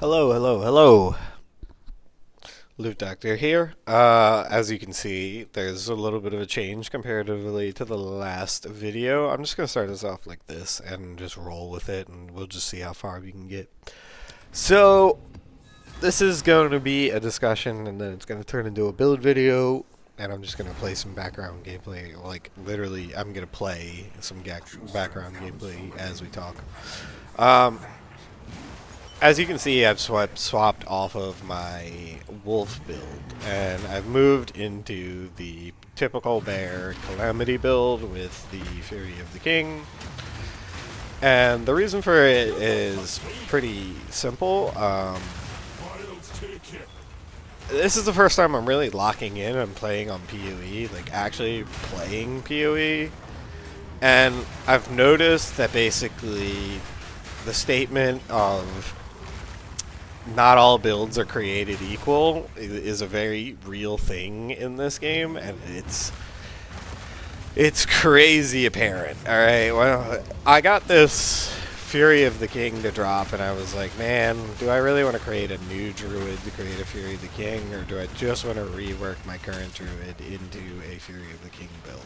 Hello, hello, hello. Loot Doctor here. As you can see, there's a little bit of a change comparatively to the last video. I'm just going to start us off like this and just roll with it, and we'll just see how far we can get. So, this is going to be a discussion, and then it's going to turn into a build video, and I'm just going to play some background gameplay. Like, literally, I'm going to play some background gameplay as we talk. As you can see, I've swapped off of my Wolf build, and I've moved into the typical bear Calamity build with the Fury of the King. And the reason for it is pretty simple. This is the first time I'm really locking in and playing on POE, like actually playing POE. And I've noticed that basically the statement of not all builds are created equal is a very real thing in this game, and it's crazy apparent. Alright, well, I got this Fury of the King to drop, and I was like, man, do I really want to create a new Druid to create a Fury of the King, or do I just want to rework my current Druid into a Fury of the King build?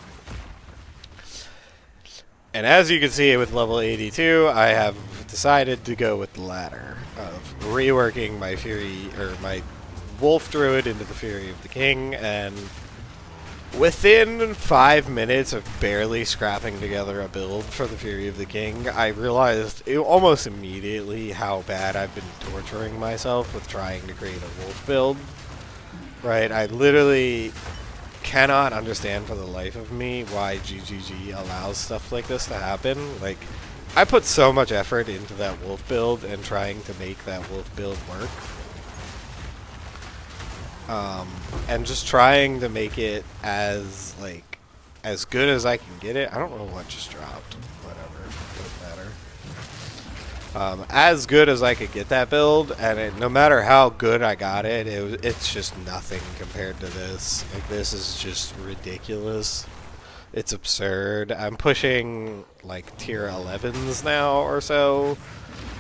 And as you can see with level 82, I have decided to go with the latter, of reworking my Fury, or my Wolf Druid into the Fury of the King, and within 5 minutes of barely scrapping together a build for the Fury of the King, I realized almost immediately how bad I've been torturing myself with trying to create a Wolf build. Right, I literally cannot understand for the life of me why GGG allows stuff like this to happen. Like, I put so much effort into that Wolf build and trying to make that Wolf build work. And just trying to make it as good as I can get it. I don't know what just dropped. Whatever, doesn't matter. As good as I could get that build, and no matter how good I got it, it's just nothing compared to this. Like, this is just ridiculous. It's absurd. I'm pushing like tier 11s now or so,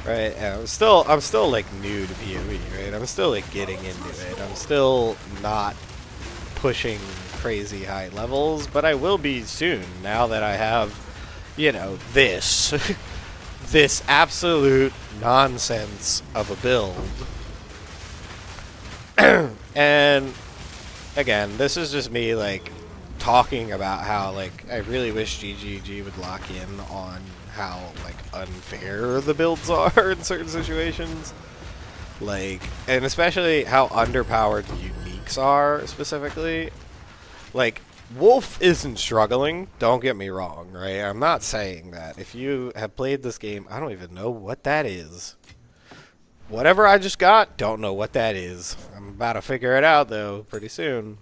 right? And I'm still like new to PoE, right? I'm still like getting into it. I'm still not pushing crazy high levels, but I will be soon now that I have, you know, this. This absolute nonsense of a build. And again, this is just me like talking about how like I really wish GGG would lock in on how like unfair the builds are in certain situations. Like, and especially how underpowered uniques are specifically. Like, Wolf isn't struggling, don't get me wrong, right? I'm not saying that. If you have played this game, I don't even know what that is. Whatever I just got, don't know what that is. I'm about to figure it out, though, pretty soon.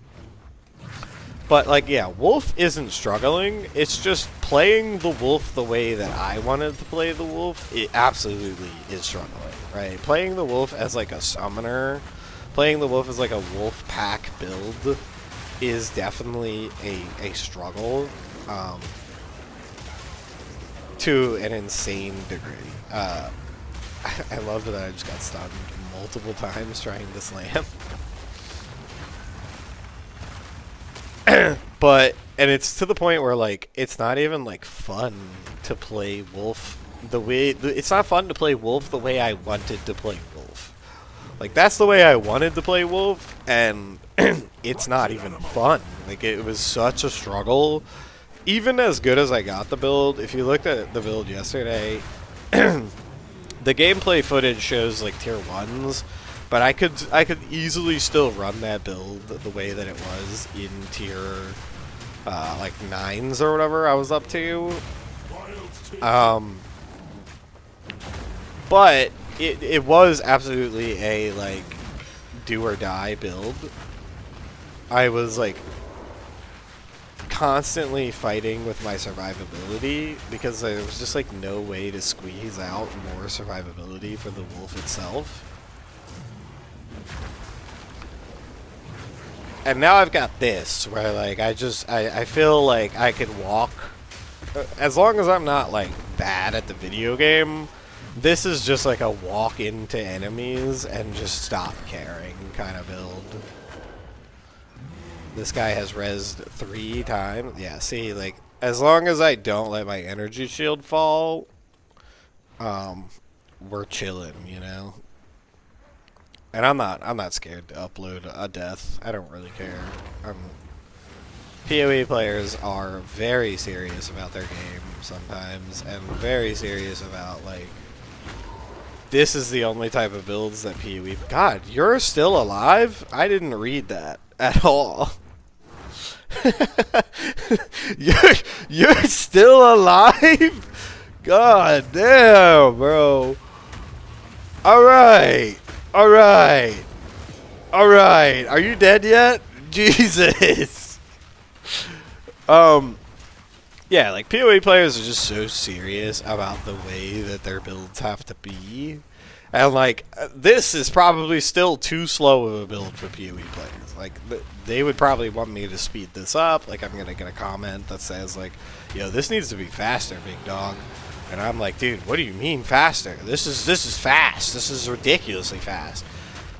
But, like, yeah, Wolf isn't struggling. It's just playing the Wolf the way that I wanted to play the Wolf, it absolutely is struggling, right? Playing the Wolf as, like, a summoner, playing the Wolf as, like, a Wolf Pack build is definitely a struggle to an insane degree. I love that I just got stunned multiple times trying to slam. But, and it's to the point where like it's not even like fun to play Wolf the way, it's not fun to play Wolf the way I wanted to play Wolf. Like, that's the way I wanted to play Wolf, and it's not even fun. Like, it was such a struggle. Even as good as I got the build, if you looked at the build yesterday, the gameplay footage shows like tier 1s, but I could easily still run that build the way that it was in tier like 9s or whatever I was up to. But it was absolutely a like do or die build. I was like constantly fighting with my survivability because there was just like no way to squeeze out more survivability for the Wolf itself. And now I've got this where like I feel like I could walk as long as I'm not like bad at the video game. This is just like a walk into enemies and just stop caring kind of build. This guy has rezzed 3 times. Yeah, see, like, as long as I don't let my energy shield fall, we're chilling, you know? And I'm not scared to upload a death. I don't really care. PoE players are very serious about their game sometimes, and very serious about, like, this is the only type of builds that PoE... God, you're still alive? I didn't read that at all. you're still alive? God damn, bro. Alright. Alright. Alright. Are you dead yet? Jesus. Yeah, like, PoE players are just so serious about the way that their builds have to be. And, like, this is probably still too slow of a build for PoE players. Like, they would probably want me to speed this up. Like, I'm going to get a comment that says, like, yo, this needs to be faster, big dog. And I'm like, dude, what do you mean faster? This is fast. This is ridiculously fast.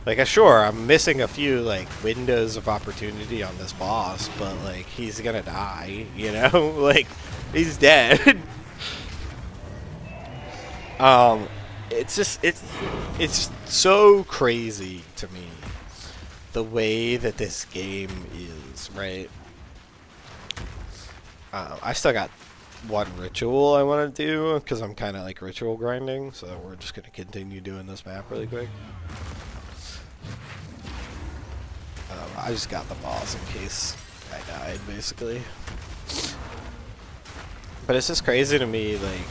Like, sure, I'm missing a few, like, windows of opportunity on this boss, but, like, he's gonna die, you know? Like, he's dead. It's just so crazy to me, the way that this game is, right? I still got one ritual I want to do, because I'm kind of, like, ritual grinding, so we're just gonna continue doing this map really quick. I just got the boss in case I died, basically. But it's just crazy to me, like,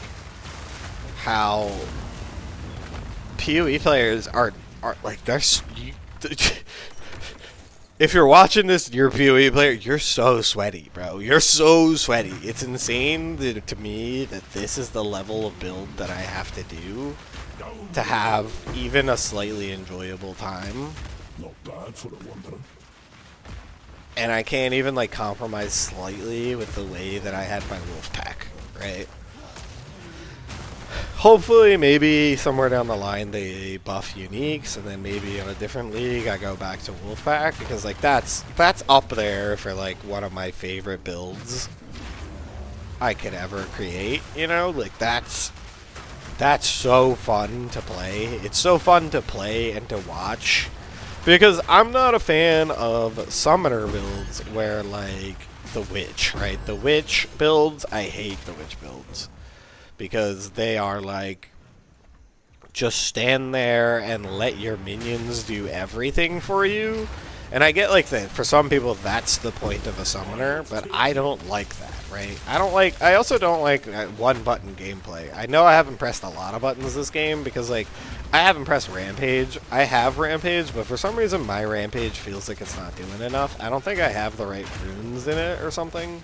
how PoE players are like, if you're watching this, you're a PoE player, you're so sweaty, bro. You're so sweaty. It's insane to me that this is the level of build that I have to do to have even a slightly enjoyable time. Not bad for a wanderer. And I can't even, like, compromise slightly with the way that I had my Wolf Pack, right? Hopefully, maybe somewhere down the line they buff uniques, and then maybe in a different league I go back to Wolf Pack, because, like, that's up there for, like, one of my favorite builds I could ever create, you know? Like, that's so fun to play. It's so fun to play and to watch. Because I'm not a fan of summoner builds where, like, the witch, right? The witch builds, I hate the witch builds. Because they are, like, just stand there and let your minions do everything for you. And I get, like, that for some people that's the point of a summoner, but I don't like that, right? I also don't like one-button gameplay. I know I haven't pressed a lot of buttons this game because, like, I haven't pressed Rampage. I have Rampage, but for some reason my Rampage feels like it's not doing enough. I don't think I have the right runes in it or something.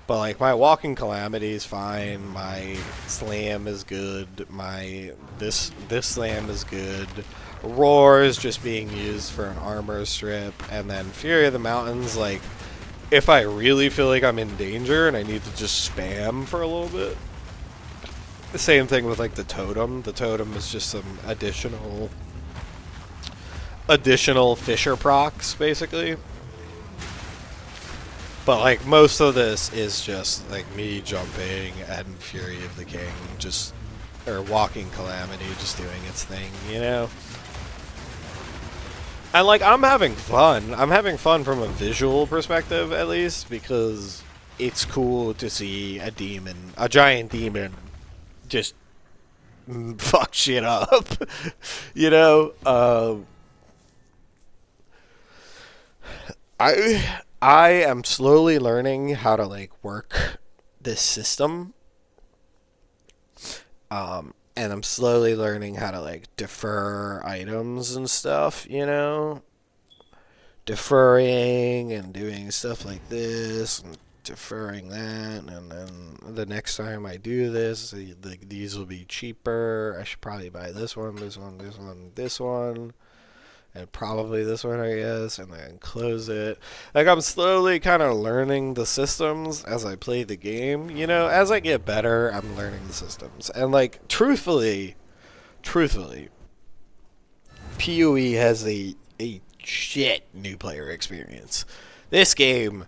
But, like, my Walking Calamity is fine. My Slam is good. This Slam is good. Roar is just being used for an armor strip. And then Fury of the Mountains, like, if I really feel like I'm in danger and I need to just spam for a little bit. The same thing with, like, the Totem. The Totem is just some additional Fisher procs, basically. But, like, most of this is just, like, me jumping and Fury of the King or Walking Calamity just doing its thing, you know? And, like, I'm having fun. I'm having fun from a visual perspective, at least, because it's cool to see a giant demon, just fuck shit up, you know? I am slowly learning how to, like, work this system. And I'm slowly learning how to, like, defer items and stuff, you know? Deferring and doing stuff like this and deferring that, and then the next time I do this, these will be cheaper. I should probably buy this one, this one, this one, this one. and probably this one, I guess, and then close it. Like, I'm slowly kind of learning the systems as I play the game. You know, as I get better, I'm learning the systems. And, like, truthfully, POE has a shit new player experience. This game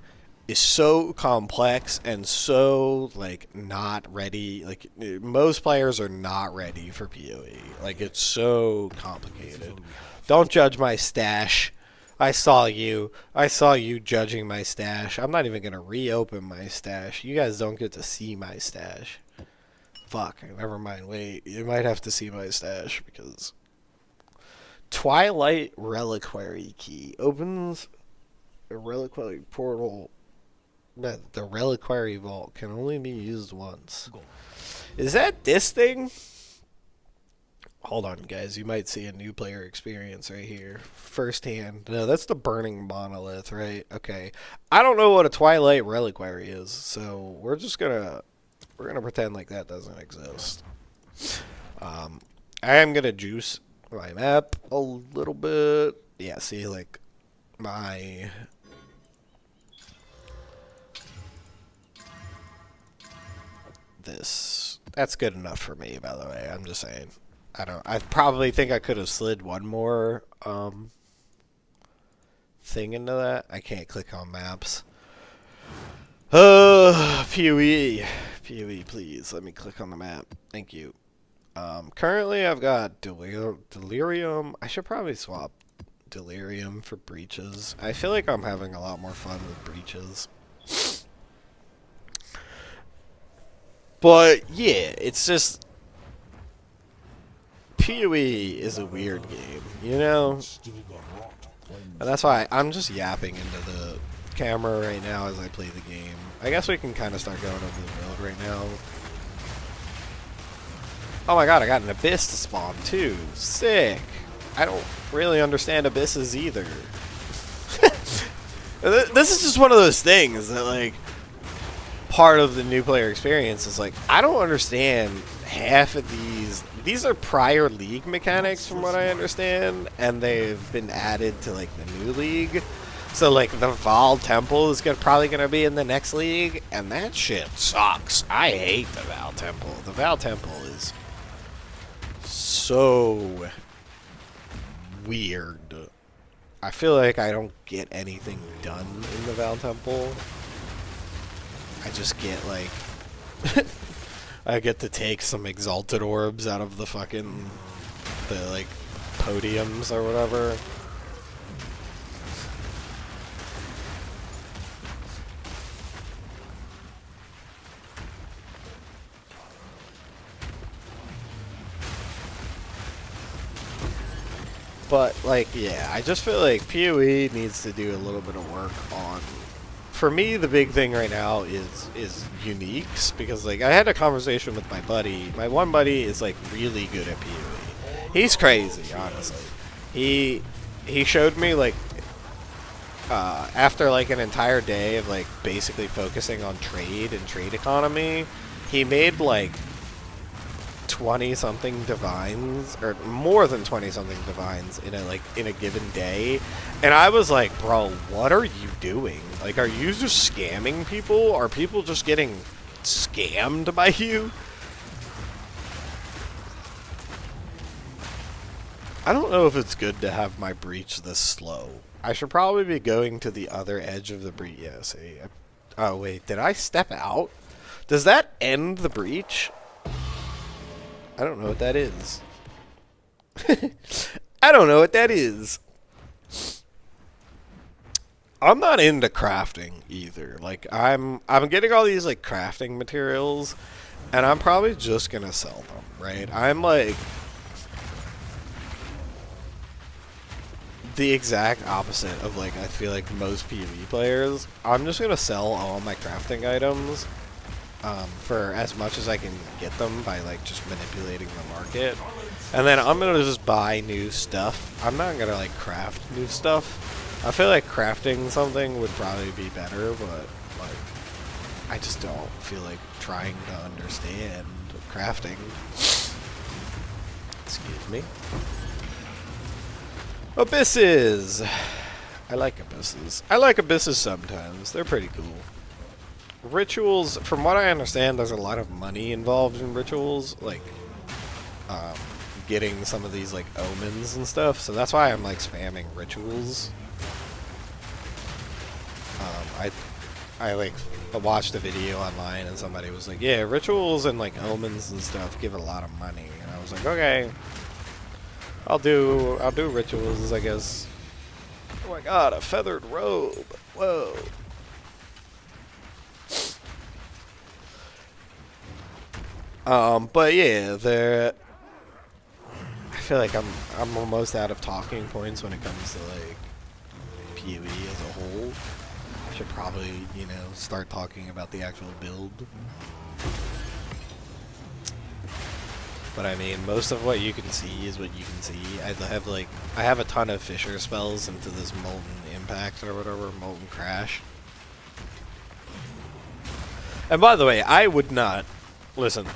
is so complex and so, like, not ready. Like, most players are not ready for POE. Like, it's so complicated. Don't judge my stash. I saw you judging my stash. I'm not even gonna reopen my stash. You guys don't get to see my stash. Fuck, never mind. Wait, you might have to see my stash because Twilight Reliquary Key opens a reliquary portal. The reliquary vault can only be used once. Is that this thing? Hold on, guys. You might see a new player experience right here. Firsthand. No, that's the burning monolith, right? Okay. I don't know what a Twilight Reliquary is, so we're gonna pretend like that doesn't exist. I am gonna juice my map a little bit. Yeah, see, like my that's good enough for me, by the way. I'm just saying. I probably think I could have slid one more thing into that. I can't click on maps. POE, please let me click on the map. Thank you. Currently I've got delirium. I should probably swap delirium for breaches. I feel like I'm having a lot more fun with breaches. But yeah, it's just POE is a weird game, you know? And that's why I'm just yapping into the camera right now as I play the game. I guess we can kind of start going over the build right now. Oh my god, I got an abyss to spawn too. Sick. I don't really understand abysses either. This is just one of those things that, like, part of the new player experience is, like, I don't understand half of these. These are prior league mechanics from what I understand, and they've been added to, like, the new league. So, like, the Val Temple is probably going to be in the next league, and that shit sucks. I hate the Val Temple. The Val Temple is so weird. I feel like I don't get anything done in the Val Temple. I just get, like, I get to take some exalted orbs out of the fucking, like, podiums or whatever. But, like, yeah, I just feel like POE needs to do a little bit of work on... For me, the big thing right now is uniques, because, like, I had a conversation with my buddy. My one buddy is, like, really good at POE. He's crazy, honestly. He showed me, like, after, like, an entire day of, like, basically focusing on trade and trade economy, he made, like, 20-something divines, or more than 20-something divines in a given day, and I was like, bro, what are you doing? Like, are you just scamming people? Are people just getting scammed by you? I don't know if it's good to have my breach this slow. I should probably be going to the other edge of the breach. Yeah, see. Oh, wait, did I step out? Does that end the breach? I don't know what that is. I don't know what that is. I'm not into crafting either. Like, I'm getting all these, like, crafting materials, and I'm probably just gonna sell them, right? I'm like the exact opposite of, like, I feel like most PvE players. I'm just gonna sell all my crafting items for as much as I can get them by, like, just manipulating the market, and then I'm gonna just buy new stuff. I'm not gonna, like, craft new stuff. I feel like crafting something would probably be better, but, like, I just don't feel like trying to understand crafting. Excuse me. Abysses! I like abysses. I like abysses sometimes. They're pretty cool. Rituals, from what I understand, there's a lot of money involved in rituals, like, getting some of these, like, omens and stuff, so that's why I'm, like, spamming rituals. I like, watched a video online and somebody was like, yeah, rituals and, like, omens and stuff give a lot of money, and I was like, okay, I'll do rituals, I guess. Oh my god, a feathered robe, whoa. But yeah, I feel like I'm almost out of talking points when it comes to like POE as a whole. I should probably, you know, start talking about the actual build. But I mean, most of what you can see is what you can see. I have a ton of Fissure spells into this Molten Impact or whatever, Molten Crash. And by the way, I would not listen.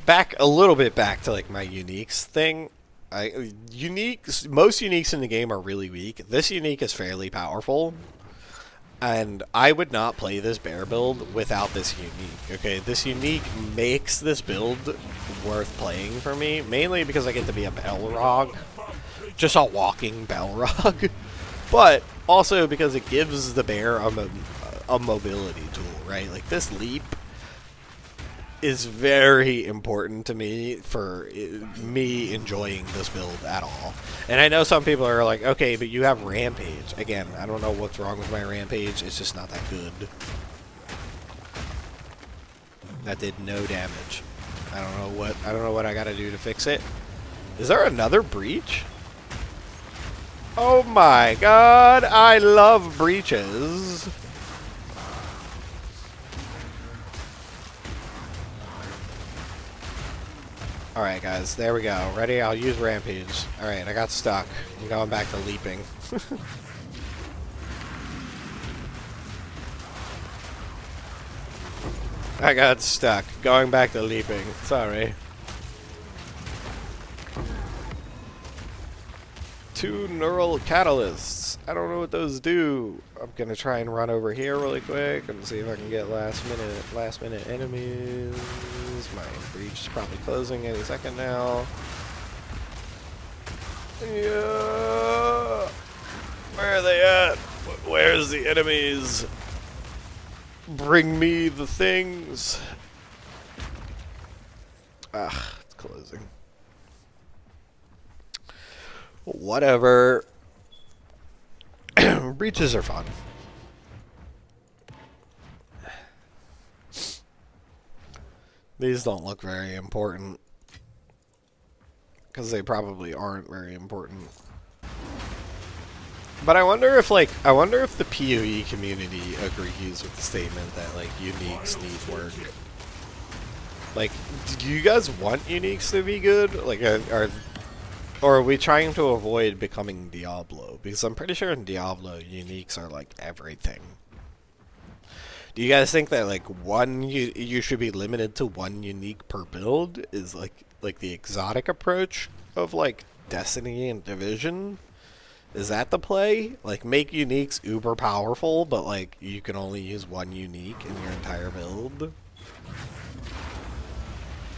Back a little bit back to like my uniques thing. Most uniques in the game are really weak. This unique is fairly powerful, and I would not play this bear build without this unique. Okay, this unique makes this build worth playing for me, mainly because I get to be a Balrog, just a walking Balrog, but also because it gives the bear a mobility tool, right? Like this leap is very important to me for me enjoying this build at all. And I know some people are like, okay, but you have Rampage. Again, I don't know what's wrong with my Rampage. It's just not that good. That did no damage. I don't know what I gotta do to fix it. Is there another breach? Oh my god, I love breaches. Alright guys, there we go. Ready? I'll use Rampage. Alright, I got stuck. I'm going back to leaping. I got stuck. Going back to leaping. Sorry. 2 neural catalysts. I don't know what those do. I'm gonna try and run over here really quick and see if I can get last minute enemies. My breach is probably closing any second now. Yeah. Where are they at? Where's the enemies? Bring me the things. Ah, it's closing. Whatever. Breaches are fun. These don't look very important. Because they probably aren't very important. But I wonder if the PoE community agrees with the statement that like uniques need work. Like, do you guys want uniques to be good? Like, or are we trying to avoid becoming Diablo? Because I'm pretty sure in Diablo, uniques are like everything. Do you guys think that like you should be limited to one unique per build is like the exotic approach of like Destiny and Division? Is that the play? Like make uniques uber powerful, but like you can only use one unique in your entire build?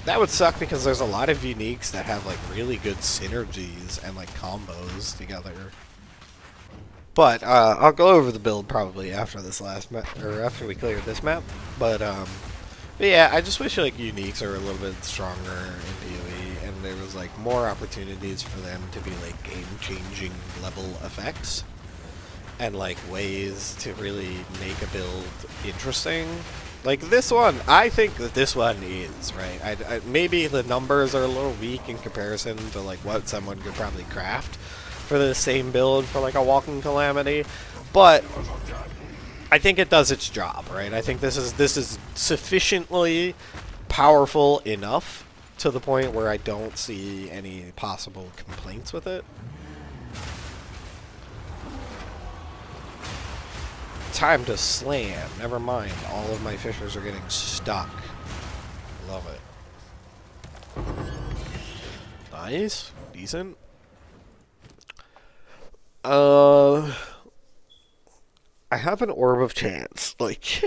That would suck because there's a lot of uniques that have like really good synergies and like combos together. But I'll go over the build probably after this last map, or after we clear this map. But yeah, I just wish like uniques are a little bit stronger in PoE, and there was like more opportunities for them to be like game-changing level effects, and like ways to really make a build interesting. Like this one, I think that this one is, right? Maybe the numbers are a little weak in comparison to like what someone could probably craft for the same build for like a Walking Calamity, but I think it does its job, right? I think this is sufficiently powerful enough to the point where I don't see any possible complaints with it. Time to slam. Never mind. All of my fishers are getting stuck. Love it. Nice. Decent. Uh, I have an Orb of Chance, like,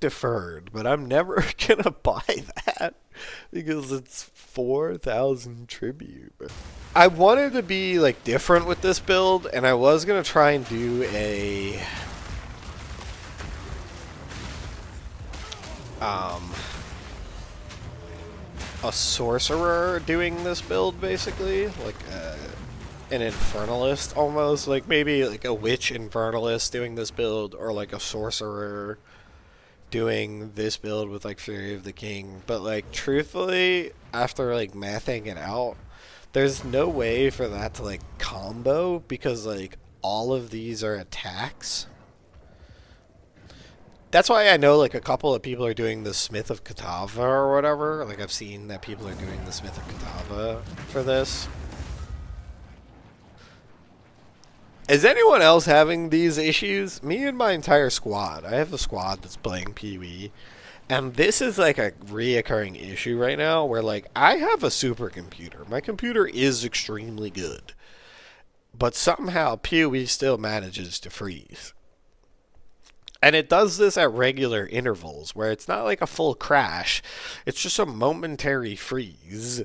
deferred, but I'm never gonna buy that because it's 4,000 tribute. I wanted to be, like, different with this build, and I was gonna try and do a sorcerer doing this build, basically, like an infernalist almost, like maybe like a witch infernalist doing this build, or like a sorcerer doing this build with like Fury of the King. But like truthfully, after like mathing it out, there's no way for that to like combo because like all of these are attacks. That's why I know like a couple of people are doing the Smith of Katava or whatever. Like I've seen that people are doing the Smith of Katava for this. Is anyone else having these issues? Me and my entire squad. I have a squad that's playing PoE, and this is like a reoccurring issue right now where like I have a supercomputer. My computer is extremely good, but somehow PoE still manages to freeze. And it does this at regular intervals where it's not like a full crash. It's just a momentary freeze.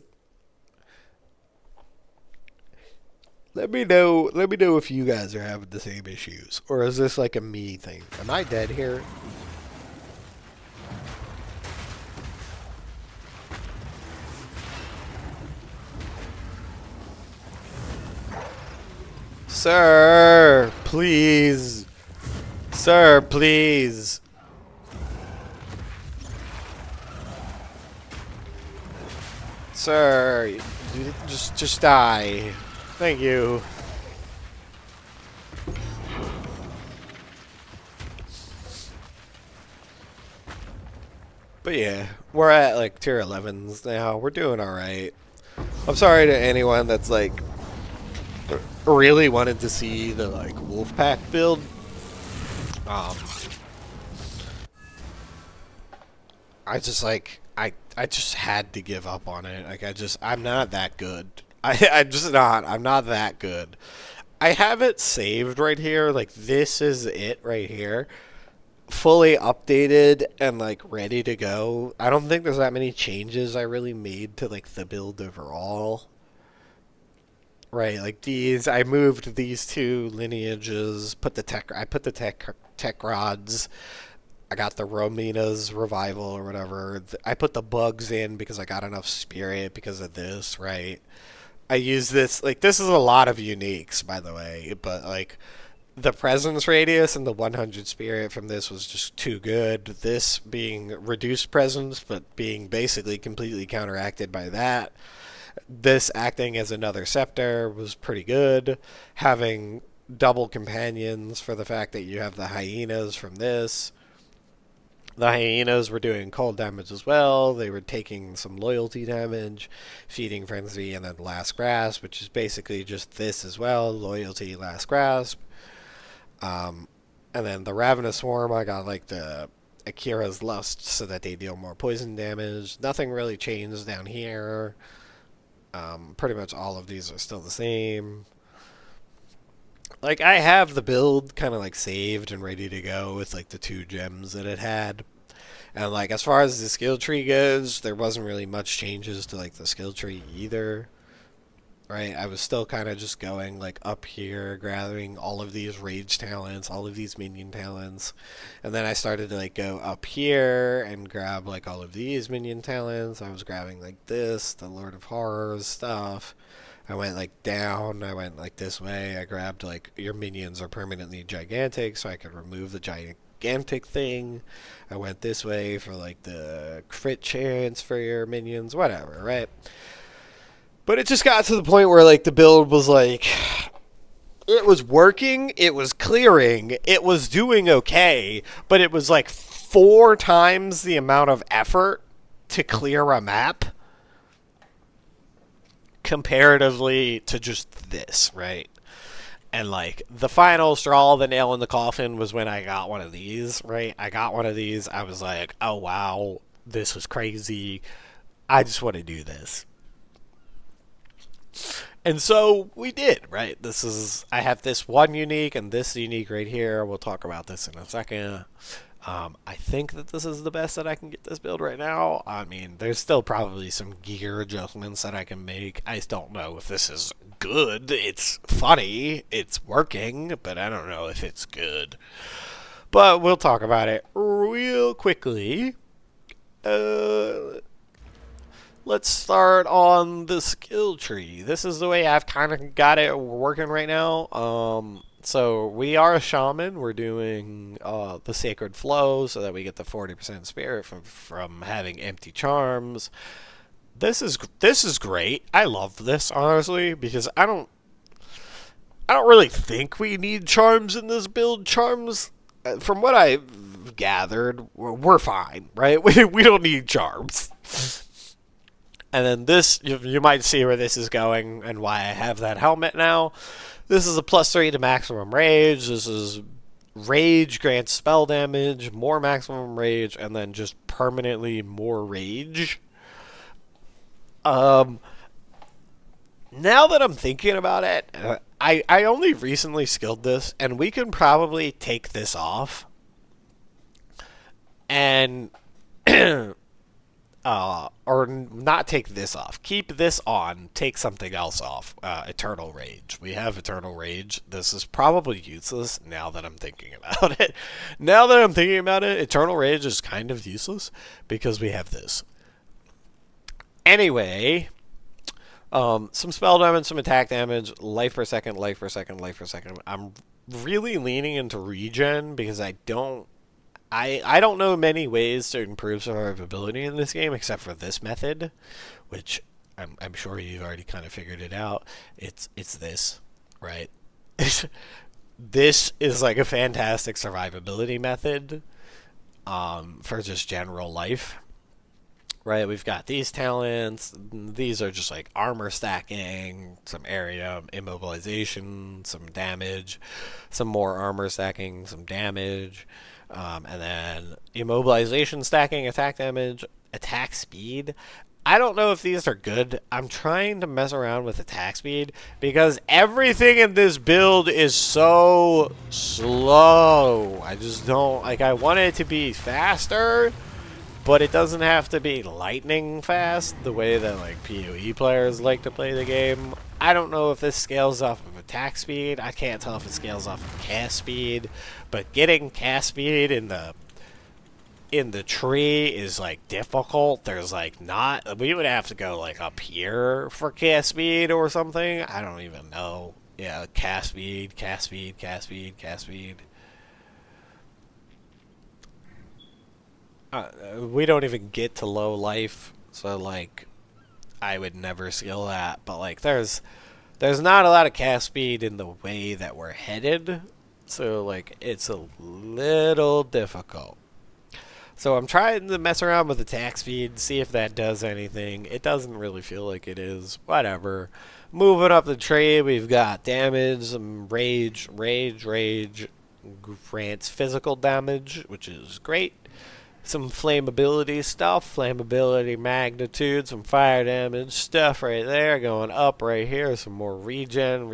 Let me know if you guys are having the same issues. Or is this like a me thing? Am I dead here? Sir, please. Sir, please. Sir, just die. Thank you. But yeah, we're at like tier 11s now. We're doing alright. I'm sorry to anyone that's like really wanted to see the like Wolf Pack build. I just like I just had to give up on it. Like I'm not that good. I'm not that good. I have it saved right here. Like this is it right here. Fully updated and like ready to go. I don't think there's that many changes I really made to like the build overall. Right, like these, I moved these two lineages. I put the tech rods. I got the Romina's revival or whatever. I put the bugs in because I got enough spirit because of this. Right, I use this. Like this is a lot of uniques, by the way, but like the presence radius and the 100 spirit from this was just too good. This being reduced presence, but being basically completely counteracted by that. This acting as another scepter was pretty good. Having double companions for the fact that you have the hyenas from this. The hyenas were doing cold damage as well. They were taking some loyalty damage, feeding frenzy, and then last grasp, which is basically just this as well. Loyalty, last grasp. And then the Ravenous Swarm, I got like the Akira's Lust so that they deal more poison damage. Nothing really changed down here. Pretty much all of these are still the same. Like, I have the build kind of like saved and ready to go with like the 2 gems that it had. And like, as far as the skill tree goes, there wasn't really much changes to like the skill tree either. Right, I was still kind of just going like up here, gathering all of these rage talents, all of these minion talents, and then I started to like go up here and grab like all of these minion talents. I was grabbing like this, the Lord of Horrors stuff. I went like down, I went like this way. I grabbed like your minions are permanently gigantic, so I could remove the gigantic thing. I went this way for like the crit chance for your minions, whatever, right? But it just got to the point where, like, the build was, like, it was working, it was clearing, it was doing okay, but it was, like, 4 times the amount of effort to clear a map comparatively to just this, right? And, like, the final straw, the nail in the coffin, was when I got one of these, right? I got one of these, I was like, oh, wow, this was crazy. I just want to do this. And so we did, right? I have this one unique and this unique right here. We'll talk about this in a second. I think that this is the best that I can get this build right now. I mean, there's still probably some gear adjustments that I can make. I just don't know if this is good. It's funny. It's working, but I don't know if it's good. But we'll talk about it real quickly. Let's start on the skill tree. This is the way I've kind of got it working right now. So we are a shaman. We're doing the sacred flow so that we get the 40% spirit from having empty charms. This is great. I love this honestly because I don't really think we need charms in this build. Charms, from what I've gathered, we're fine, right? We don't need charms. And then this, you might see where this is going and why I have that helmet now. This is a +3 to maximum rage. This is rage grants spell damage, more maximum rage, and then just permanently more rage. Now that I'm thinking about it, I only recently skilled this, and we can probably take this off. And or not take this off. Keep this on. Take something else off. Eternal Rage. We have Eternal Rage. This is probably useless now that I'm thinking about it. Now that I'm thinking about it, Eternal Rage is kind of useless because we have this. Anyway, some spell damage, some attack damage, life per second, life per second, life per second. I'm really leaning into regen because I don't know many ways to improve survivability in this game except for this method, which I'm sure you've already kind of figured it out. It's this, right? This is like a fantastic survivability method for just general life, right? We've got these talents. These are just like armor stacking, some area immobilization, some damage, some more armor stacking, some damage. And then immobilization, stacking, attack damage, attack speed. I don't know if these are good. I'm trying to mess around with attack speed because everything in this build is so slow. I just don't, like, I want it to be faster, but it doesn't have to be lightning fast the way that, like, POE players like to play the game. I don't know if this scales off of attack speed. I can't tell if it scales off of cast speed, but getting cast speed in the tree is like difficult. There's like not, we would have to go like up here for cast speed or something. I don't even know. Yeah, cast speed, cast speed, cast speed, cast speed. We don't even get to low life, so like I would never skill that, but like there's not a lot of cast speed in the way that we're headed, so like it's a little difficult. So I'm trying to mess around with attack speed, see if that does anything. It doesn't really feel like it is. Whatever. Moving up the tree, we've got damage, some rage grants physical damage, which is great. Some flammability stuff, flammability magnitude, some fire damage stuff right there. Going up right here, some more regen.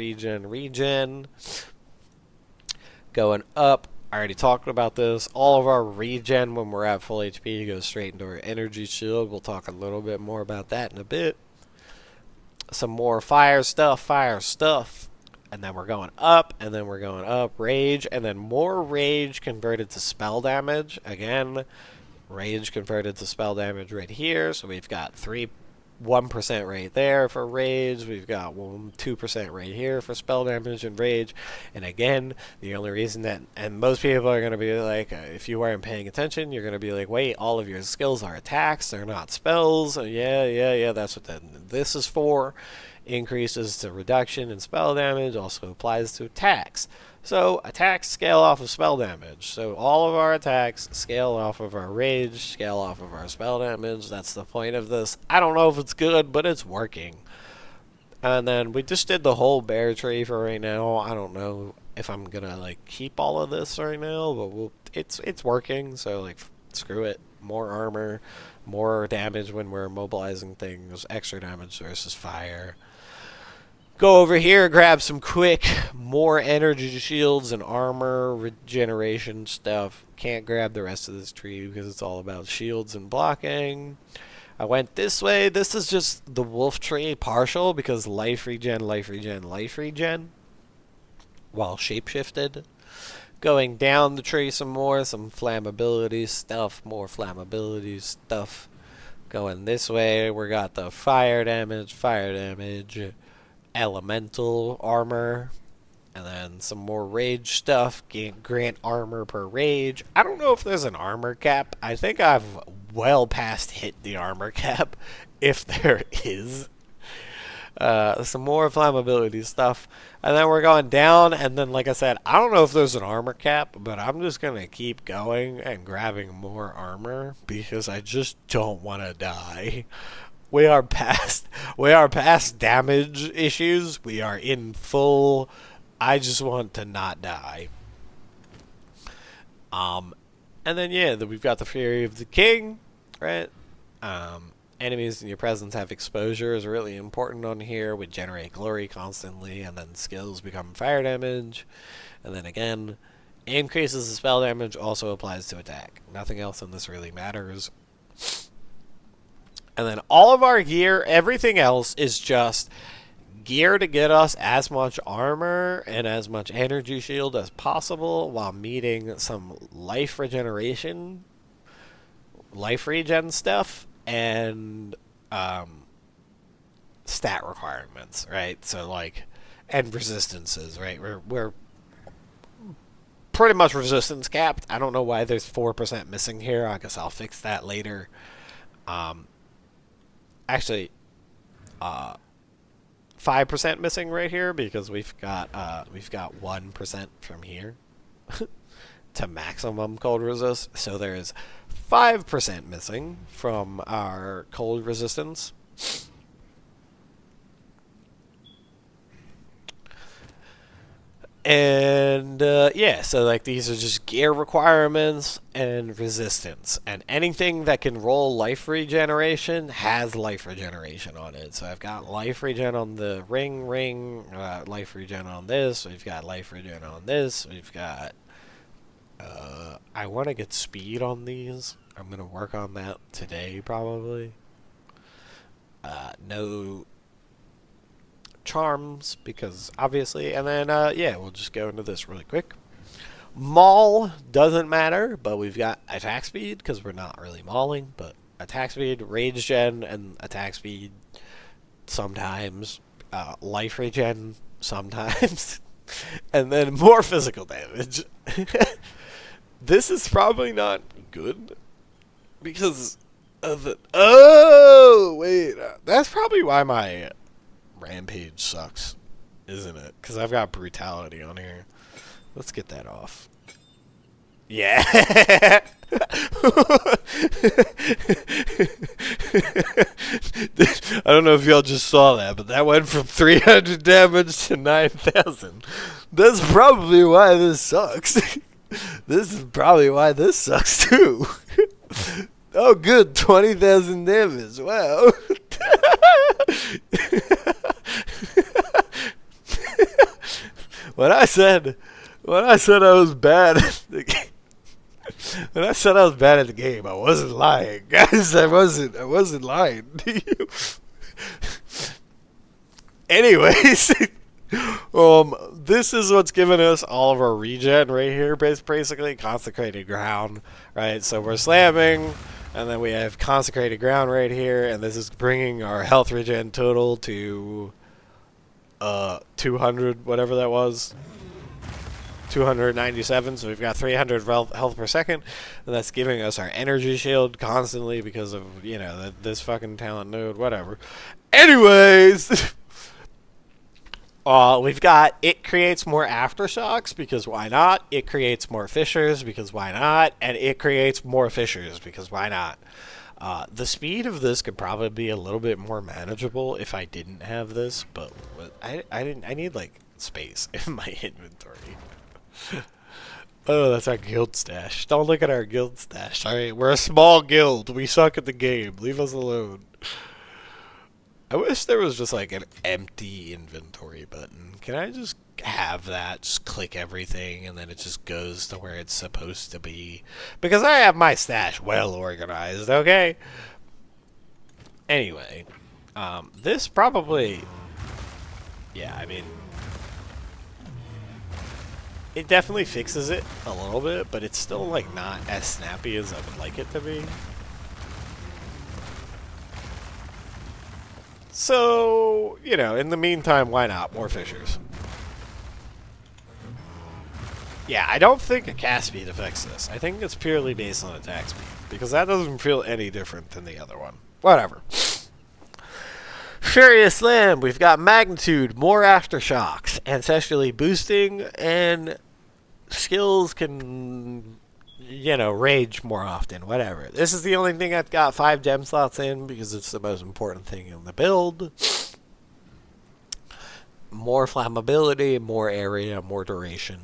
Going up, I already talked about this. All of our regen when we're at full HP goes straight into our energy shield. We'll talk a little bit more about that in a bit. Some more fire stuff. And then we're going up, rage, and then more rage converted to spell damage. Again, rage converted to spell damage right here. So we've got 1% right there for rage. We've got 2% right here for spell damage and rage. And again, the only reason that, and most people are going to be like, if you weren't paying attention, you're going to be like, wait, all of your skills are attacks, they're not spells. Yeah, that's what this is for. Increases to reduction in spell damage, also applies to attacks. So attacks scale off of spell damage. So all of our attacks scale off of our rage, scale off of our spell damage. That's the point of this. I don't know if it's good, but it's working. And then we just did the whole bear tree for right now. I don't know if I'm gonna like keep all of this right now, but it's working. So like screw it. More armor, more damage when we're immobilizing things, extra damage versus fire. Go over here, grab some quick, more energy shields and armor regeneration stuff. Can't grab the rest of this tree because it's all about shields and blocking. I went this way. This is just the wolf tree partial because life regen, life regen, life regen. While shapeshifted. Going down the tree some more, some flammability stuff, more flammability stuff. Going this way, we got the fire damage, elemental armor, and then some more rage stuff. Grant armor per rage. I don't know if there's an armor cap. I think I've well past hit the armor cap, if there is. Some more flammability stuff. And then we're going down, and then, like I said, I don't know if there's an armor cap, but I'm just going to keep going and grabbing more armor because I just don't want to die. We are past damage issues. We are in full. I just want to not die. And then, yeah, we've got the Fury of the King, right? Enemies in your presence have exposure is really important on here. We generate glory constantly, and then skills become fire damage. And then again, increases the spell damage, also applies to attack. Nothing else in this really matters. And then all of our gear, everything else is just gear to get us as much armor and as much energy shield as possible while meeting some life regeneration, life regen stuff. And stat requirements, right? So like, and resistances, right? We're pretty much resistance capped. I don't know why there's 4% missing here. I guess I'll fix that later. Actually, 5% missing right here because we've got 1% from here to maximum cold resist. So there's 5% missing from our cold resistance. And yeah, so like these are just gear requirements and resistance. And anything that can roll life regeneration has life regeneration on it. So I've got life regen on the ring, life regen on this. We've got life regen on this. We've got I want to get speed on these. I'm going to work on that today, probably. No charms, because obviously. And then, yeah, we'll just go into this really quick. Maul doesn't matter, but we've got attack speed, because we're not really mauling. But attack speed, rage gen, and attack speed sometimes. Life regen sometimes. And then more physical damage. This is probably not good because of the... Oh, wait. That's probably why my rampage sucks, isn't it? Because I've got brutality on here. Let's get that off. Yeah. I don't know if y'all just saw that, but that went from 300 damage to 9,000. That's probably why this sucks. This is probably why this sucks too. Oh, good, 20,000 damage. Wow. When I said I was bad at the game, when I said I was bad at the game, I wasn't lying, guys. I wasn't lying to you. Anyways, this is what's giving us all of our regen right here, basically consecrated ground, right? So we're slamming, and then we have consecrated ground right here, and this is bringing our health regen total to 200, whatever that was. 297, so we've got 300 health per second, and that's giving us our energy shield constantly because of, you know, this fucking talent node, whatever. Anyways, we've got, it creates more aftershocks, because why not? It creates more fissures, because why not? And it creates more fissures, because why not? The speed of this could probably be a little bit more manageable if I didn't have this, but I need, like, space in my inventory. Oh, that's our guild stash. Don't look at our guild stash. Alright, we're a small guild. We suck at the game. Leave us alone. I wish there was just like an empty inventory button. Can I just have that? Just click everything and then it just goes to where it's supposed to be. Because I have my stash well organized, okay? Anyway, this probably... Yeah, I mean... It definitely fixes it a little bit, but it's still like not as snappy as I would like it to be. So, you know, in the meantime, why not? More fissures. Yeah, I don't think a cast speed affects this. I think it's purely based on attack speed, because that doesn't feel any different than the other one. Whatever. Furious Slam, we've got Magnitude, more Aftershocks, ancestrally boosting, and skills can, you know, rage more often, whatever. This is the only thing I've got 5 gem slots in because it's the most important thing in the build. More flammability, more area, more duration.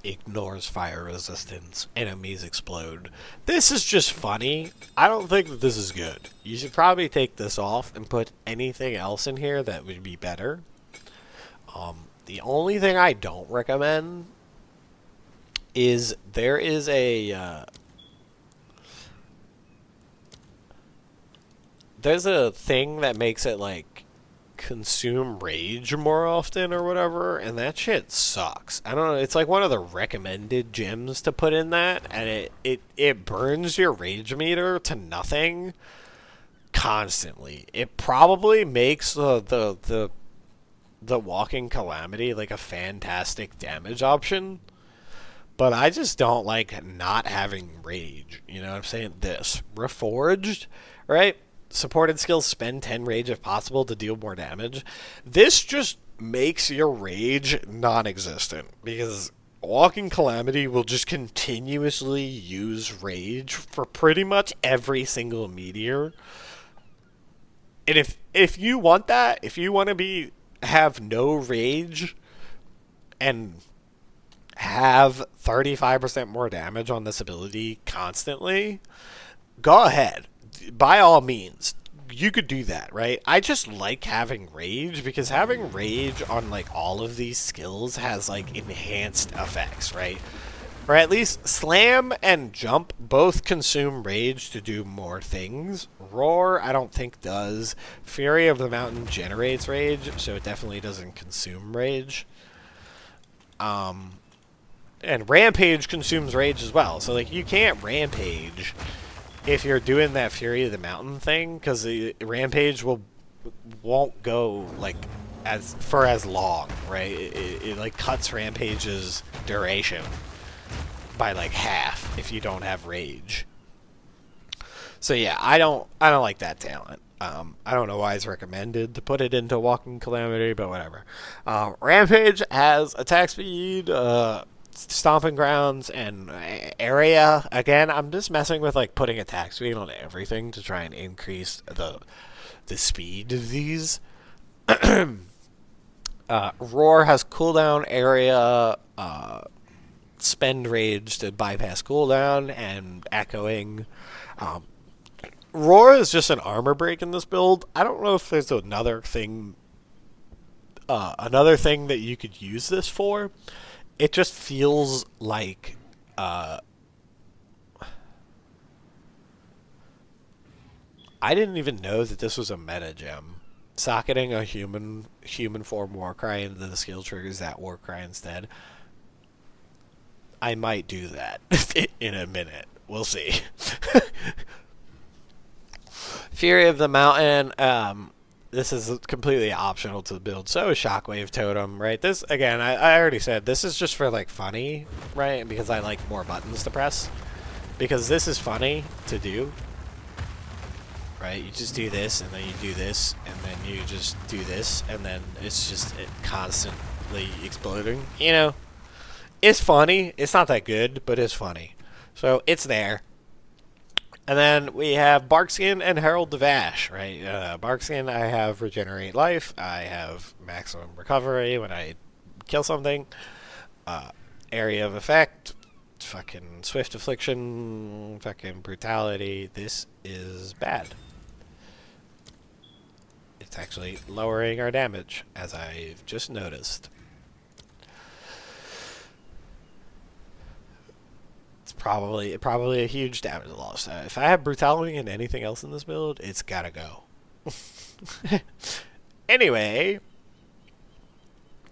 Ignores fire resistance. Enemies explode. This is just funny. I don't think that this is good. You should probably take this off and put anything else in here that would be better. The only thing I don't recommend is there is a there's a thing that makes it like consume rage more often or whatever, and that shit sucks. I don't know, it's like one of the recommended gems to put in that, and it burns your rage meter to nothing constantly. It probably makes the walking calamity like a fantastic damage option, but I just don't like not having rage. You know what I'm saying? This reforged, right? Supported skills spend 10 rage if possible to deal more damage. This just makes your rage non-existent, because Walking Calamity will just continuously use rage for pretty much every single meteor. And if you want that, if you want to have no rage and have 35% more damage on this ability constantly, go ahead. By all means, you could do that, right? I just like having rage, because having rage on like all of these skills has like enhanced effects, right? Or at least Slam and Jump both consume rage to do more things. Roar, I don't think does. Fury of the Mountain generates rage, so it definitely doesn't consume rage. And Rampage consumes rage as well, so like you can't Rampage if you're doing that Fury of the Mountain thing, because the Rampage won't go like as long, right? It like cuts Rampage's duration by like half if you don't have rage. So yeah, I don't like that talent. I don't know why it's recommended to put it into Walking Calamity, but whatever. Rampage has attack speed, stomping grounds, and area. Again, I'm just messing with like putting attack speed on everything to try and increase the speed of these. Roar has cooldown, area, spend rage to bypass cooldown, and echoing. Roar is just an armor break in this build. I don't know if there's another thing that you could use this for. It just feels like I didn't even know that this was a meta gem. Socketing a human form Warcry into the skill triggers that Warcry instead. I might do that in a minute. We'll see. Fury of the Mountain. This is completely optional to build. So is Shockwave Totem, right? This, again, I already said, this is just for, like, funny, right? Because I like more buttons to press. Because this is funny to do, right? You just do this, and then you do this, and then you just do this, and then it's just constantly exploding. You know? It's funny. It's not that good, but it's funny. So, it's there. And then we have Barkskin and Herald of Ash, right? Barkskin, I have Regenerate Life. I have Maximum Recovery when I kill something. Area of Effect. Fucking Swift Affliction. Fucking Brutality. This is bad. It's actually lowering our damage, as I've just noticed. It's probably a huge damage loss. If I have Brutality and anything else in this build, it's gotta go. Anyway,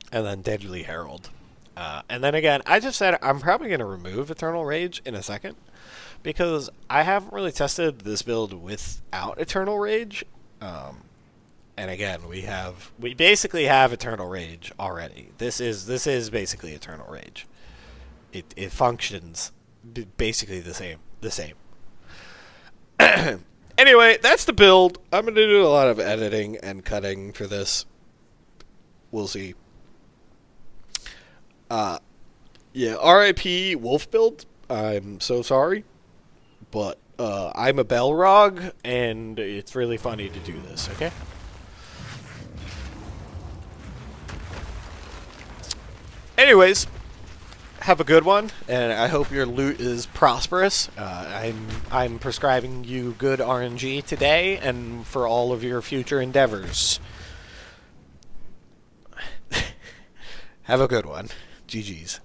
and then Deadly Herald. And then again, I just said I'm probably going to remove Eternal Rage in a second, because I haven't really tested this build without Eternal Rage. And again, we basically have Eternal Rage already. This is basically Eternal Rage. It functions basically the same. Anyway, that's the build. I'm going to do a lot of editing and cutting for this. We'll see. Yeah, RIP Wolf build. I'm so sorry. But I'm a Belrog, and it's really funny to do this, okay? Anyways, have a good one, and I hope your loot is prosperous. I'm prescribing you good RNG today, and for all of your future endeavors. Have a good one. GG's.